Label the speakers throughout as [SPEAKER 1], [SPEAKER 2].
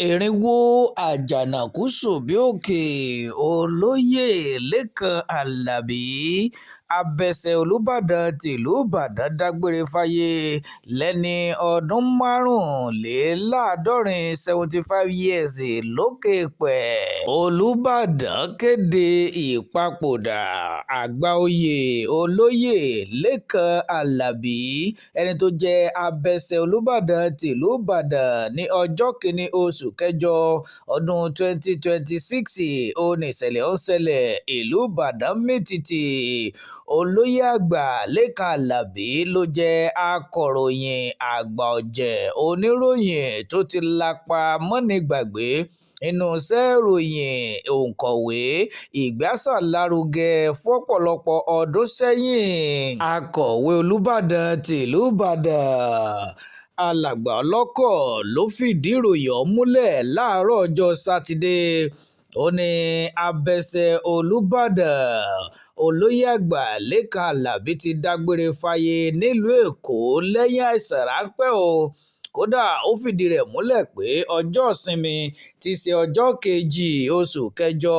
[SPEAKER 1] irinwó àjànàkú ṣòbí-òkè olóyè lẹ́kan alábí abẹsẹ̀ olùbàdàn tìlú ìbàdàn dágbére fáyé lẹ́ni ọdún márùnléláàádọ́rin 75 years lókè èèpẹ̀. olùbàdàn kéde ìpapòdà àgbà-oyè olóyè lẹ́kan alábí ẹni tó jẹ́ abẹsẹ̀ olùbàdàn tìlú ìbàdàn ní ọjọ́ kìíní oṣù kẹjọ ọdún 2026 ó ní ìṣẹ̀lẹ̀ ó ṣẹlẹ̀ ìlú ìbàdàn mìtìtì. olóyè àgbà lẹ́kan alábí ló jẹ́ akọ̀ròyìn àgbà ọ̀jẹ̀ oníròyìn tó ti lapa mọ́nigbàgbé inú iṣẹ́ ìròyìn òǹkọ̀wé ìgbésàlárugẹ fọ́pọ̀lọpọ̀ ọdún sẹ́yìn. akọ̀wé olùbàdàn tìlú ìbàdàn alàgbà ọlọ́kọ̀ ló fìdí ìròyìn ọ̀hún múlẹ̀ láàárọ̀ ọjọ́ sátidé. ó ní abẹsẹ̀ olùbàdàn olóyè àgbà lẹ́kan alábí ti dágbére fáyé nílùú èkó lẹ́yìn àìsàn ráńpẹ́ o. kódà ó fìdí rẹ̀ múlẹ̀ pé ọjọ́ ìsinmi ti ṣe ọjọ́ kejì oṣù kẹjọ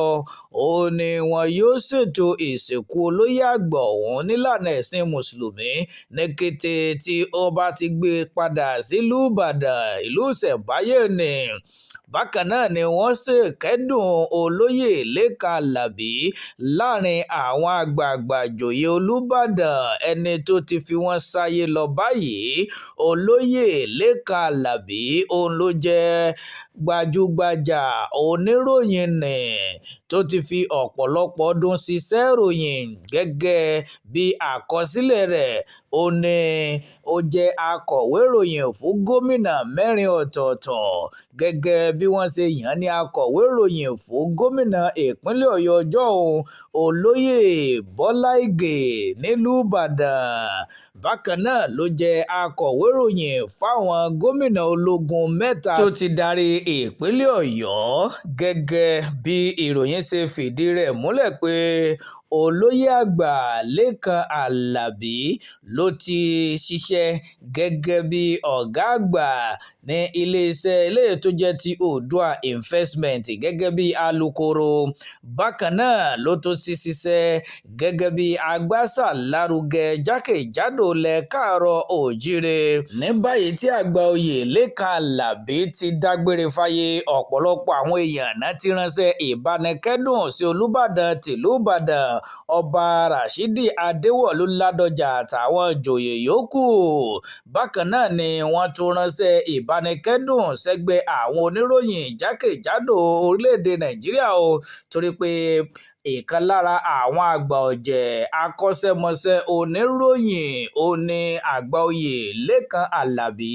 [SPEAKER 1] òun ni wọn yóò ṣètò ìsìnkú olóyè àgbà ọ̀hún nílànà ẹ̀sìn mùsùlùmí ní kété tí ó bá ti gbé padà sílùú ìbàdàn ìlú ìṣẹ̀ǹbáyé ni. bákan náà ni wọ́n ṣe kẹ́dùn olóyè lẹ́kan alábí láàrin àwọn àgbààgbà ìjòyè olùbàdàn ẹni tó ti fi wọ́n sáyé lọ báyìí. olóyè lẹ́kan alábí òun ló jẹ́ gbajúgbajà oníròyìn nì tó ti fi ọ̀pọ̀lọpọ̀ ọdún ṣiṣẹ́ ìròyìn gẹ́gẹ́ bí àkọsílẹ̀ rẹ̀. ó ní ó jẹ́ akọ̀wé ìròyìn fún gómìnà 4 ọ̀tọ̀ọ̀tọ̀ gẹ́gẹ́ bí wọ́n ṣe yàn ní akọ̀wé ìròyìn fún gómìnà ìpínlẹ̀ ọ̀yọ́ ọjọ́ òun olóyè bọ́lá ìgè nílùú ìbàdàn. bákan náà ló jẹ́ akọ̀wé ìròyìn fáwọn gómìnà ológun 3 tó ti darí ìpínlẹ̀ ọ̀yọ́ gẹ́gẹ́ bí ìròyìn ṣe fìdí rẹ̀ múlẹ̀ pé olóyè àgbà lẹ́kan alábí ló ti ṣiṣẹ́ gẹ́gẹ́ bí ọ̀gá àgbà ní iléeṣẹ́ eléyìí tó jẹ́ ti Oòduà Investment gẹ́gẹ́ bí alukoro. bákan náà ló tún ti ṣiṣẹ́ gẹ́gẹ́ bí agbásàlárugẹ jákèjádò ilẹ̀ káàárọ̀ oòjíire. ní báyìí tí àgbà oyè lẹ́kan alábí ti dágbére fáyé ọ̀pọ̀lọpọ̀ àwọn èèyàn náà ti ránṣẹ́ ìbánikẹ́dùn sí olùbàdàn tìlú ìbàdàn ọba rashidi adéwọ̀lú ládọjà àtàwọn ìjòyè yòókù. bákan náà ni wọ́n tún ránṣẹ́ ìbánikẹ́dùn sẹ́gbẹ́ àwọn oníròyìn jákèjádò orílẹ̀-èdè nàìjíríà o torí pé ìkan lára àwọn àgbà ọ̀jẹ̀ akọ́ṣẹ́mọṣẹ́ oníròyìn ó ní àgbà oyè lẹ́kan alábí.